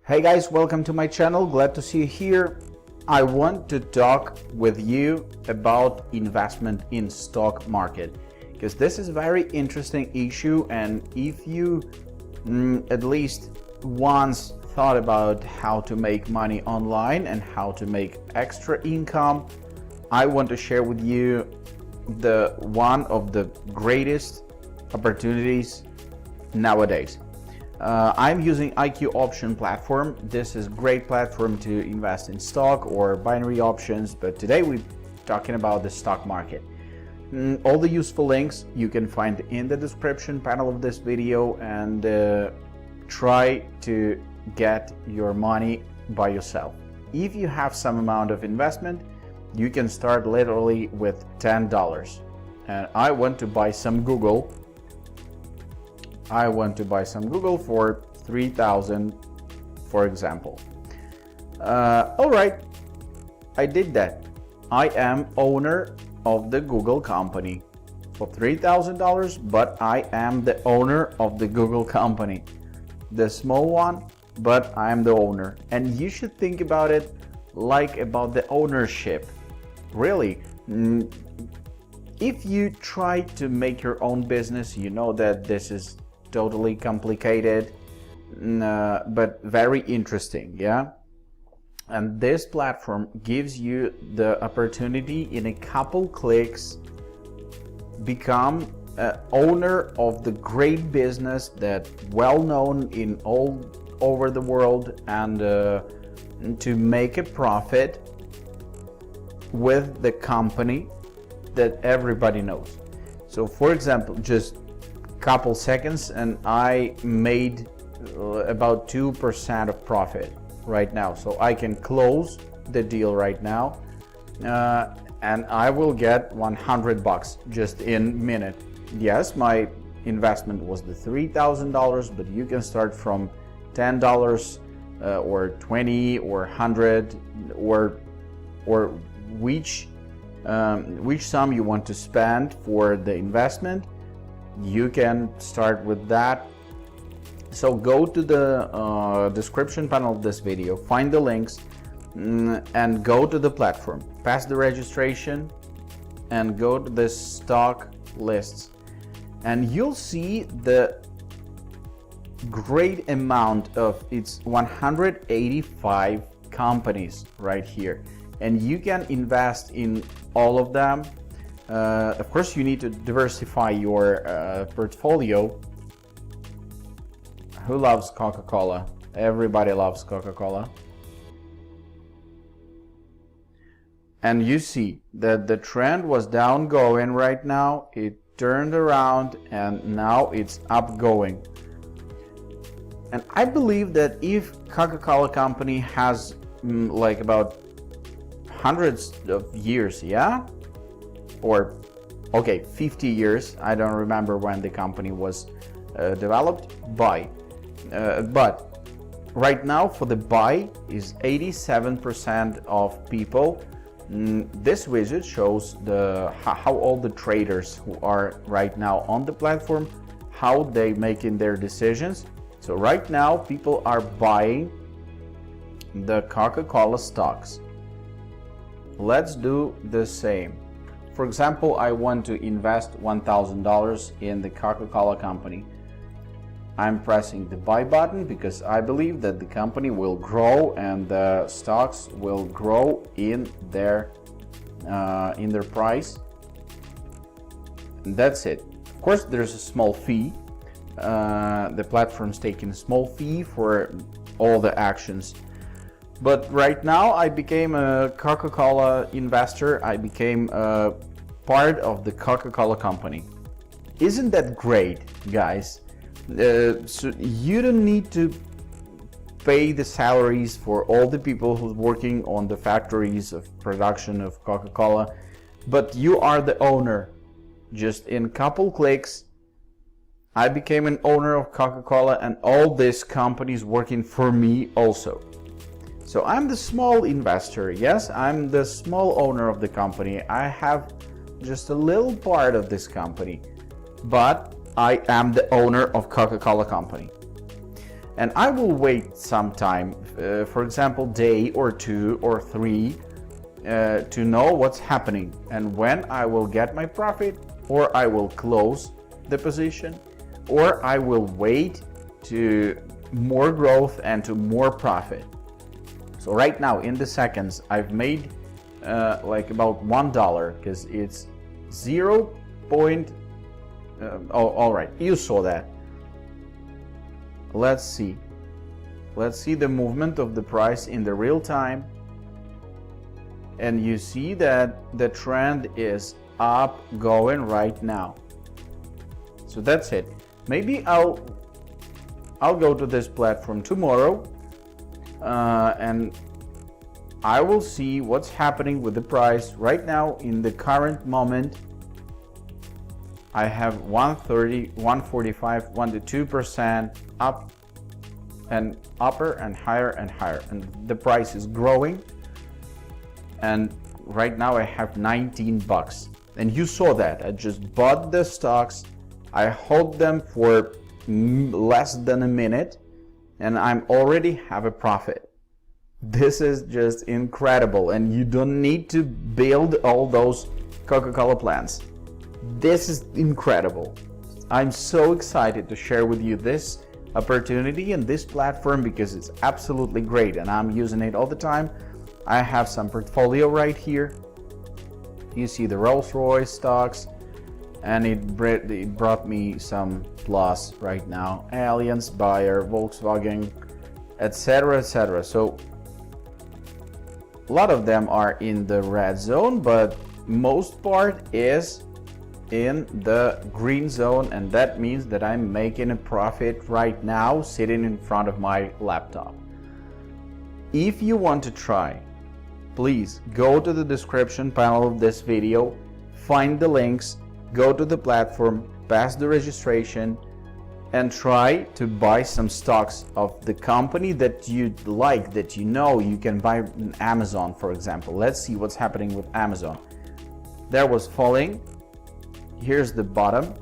Hey guys, welcome to my channel. Glad to see you here. I want to talk with you about investment in stock market because this is a very interesting issue, and if you at least once thought about how to make money online and how to make extra income, I want to share with you the one of the greatest opportunities nowadays. I'm using IQ Option platform. This is a great platform to invest in stock or binary options, but today we're talking about the stock market. All the useful links you can find in the description panel of this video, and try to get your money by yourself. If you have some amount of investment, you can start literally with $10. And I want to buy some Google. I want to buy some Google for 3,000, for example. All right, I did that. I am owner of the Google company for $3,000, but I am the owner of the Google company, the small one, but I am the owner. And you should think about it like about the ownership. Really, if you try to make your own business, you know that this is totally complicated, but very interesting, yeah? And this platform gives you the opportunity in a couple clicks become owner of the great business that well known in all over the world, and to make a profit with the company that everybody knows. So for example, just couple seconds and I made about 2% of profit right now, so I can close the deal right now, and I will get $100 just in minute. Yes, my investment was the $3,000, but you can start from $10 or 20 or 100 or which sum you want to spend for the investment. You can start with that. So go to the description panel of this video, find the links, and go to the platform, pass the registration, and go to the stock lists, and you'll see the great amount of its 185 companies right here, and you can invest in all of them. Of course, you need to diversify your portfolio. Who loves Coca Cola? Everybody loves Coca Cola. And you see that the trend was down going right now. It turned around and now it's up going. And I believe that if Coca Cola company has like about hundreds of years, yeah? Or okay, 50 years, I don't remember when the company was developed by, but right now for the buy is 87% of people. This widget shows how all the traders who are right now on the platform, how they making their decisions. So right now people are buying the Coca Cola stocks. Let's do the same. For example, I want to invest $1,000 in the Coca Cola company. I'm pressing the buy button because I believe that the company will grow and the stocks will grow in their price. And that's it. Of course, there's a small fee. The platform's taking a small fee for all the actions. But right now I became a Coca Cola investor. I became a part of the Coca Cola company. Isn't that great, guys? So you don't need to pay the salaries for all the people who's working on the factories of production of Coca Cola, but you are the owner. Just in couple clicks, I became an owner of Coca Cola, and all these companies working for me also. So I'm the small investor. Yes, I'm the small owner of the company. I have just a little part of this company, but I am the owner of Coca Cola company. and I will wait some time, for example, day or 2 or 3, to know what's happening and when I will get my profit, or I will close the position, or I will wait to more growth and to more profit. So right now in the seconds I've made like about $1, because it's 0. All right, you saw that. Let's see the movement of the price in the real time, and you see that the trend is up going right now. So that's it. Maybe I'll go to this platform tomorrow, and I will see what's happening with the price right now. In the current moment, I have 130, 145, 1 to 2% up, and upper and higher, and the price is growing. And right now I have $19, and you saw that I just bought the stocks. I hold them for less than a minute, and I'm already have a profit. This is just incredible, and you don't need to build all those Coca Cola plants. This is incredible. I'm so excited to share with you this opportunity and this platform, because it's absolutely great and I'm using it all the time. I have some portfolio right here. You see the Rolls-Royce stocks, and it brought me some plus right now. Allianz, Bayer, Volkswagen, etc., etc. So a lot of them are in the red zone, but most part is in the green zone, and that means that I'm making a profit right now sitting in front of my laptop. If you want to try, please go to the description panel of this video, find the links, go to the platform, pass the registration, and try to buy some stocks of the company that you like, that you know you can buy on Amazon, for example. Let's see what's happening with Amazon. There was falling. Here's the bottom,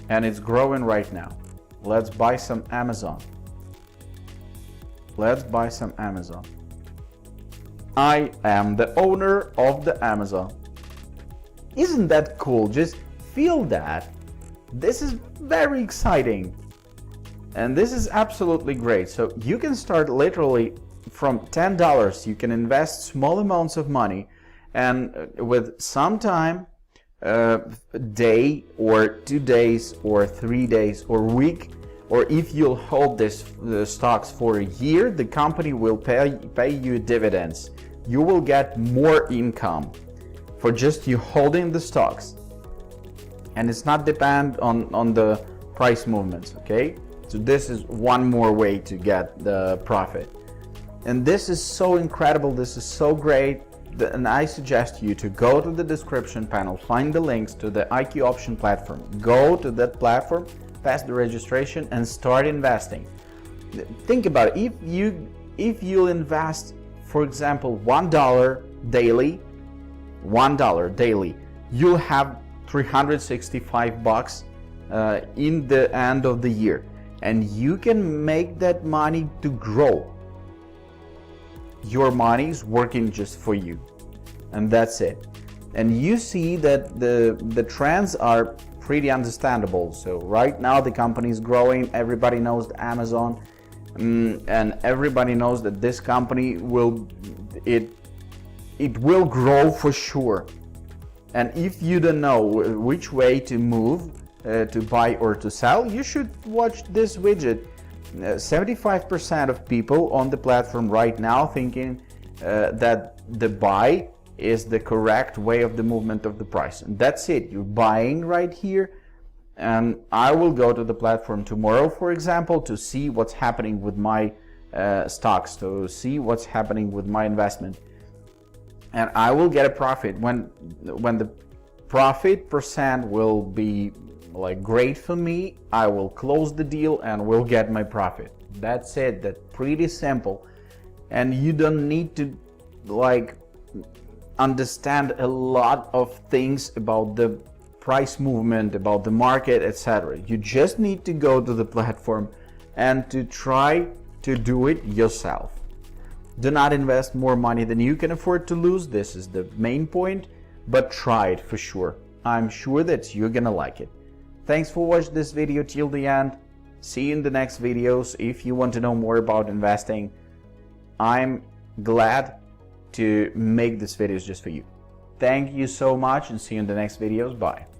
and it's growing right now. Let's buy some Amazon. Let's buy some Amazon. I am the owner of the Amazon. Isn't that cool? Just feel that. This is very exciting, and this is absolutely great. So you can start literally from $10. You can invest small amounts of money, and with some time, day or 2 days or 3 days or week, or if you'll hold the stocks for a year, the company will pay you dividends. You will get more income for just you holding the stocks, and it's not depend on the price movements. Okay, so this is one more way to get the profit, and this is so incredible. This is so great. And I suggest you to go to the description panel, find the links to the IQ option platform, go to that platform, pass the registration, and start investing. Think about it. If you invest, for example, $1 daily, you'll have $365 in the end of the year, and you can make that money to grow. Your money is working just for you, and that's it. And you see that the trends are pretty understandable. So right now the company is growing. Everybody knows Amazon, and everybody knows that this company will grow for sure. And if you don't know which way to move, to buy or to sell, you should watch this widget. 75% of people on the platform right now thinking that the buy is the correct way of the movement of the price, and that's it. You're buying right here, and I will go to the platform tomorrow, for example, to see what's happening with my stocks, to see what's happening with my investment, and I will get a profit. When the profit percent will be like great for me, I will close the deal and will get my profit. That's it. That's pretty simple, and you don't need to like understand a lot of things about the price movement, about the market, etc. You just need to go to the platform, and to try to do it yourself. Do not invest more money than you can afford to lose. This is the main point, but try it for sure. I'm sure that you're gonna like it. Thanks for watching this video till the end. See you in the next videos. If you want to know more about investing, I'm glad to make these videos just for you. Thank you so much and see you in the next videos. Bye.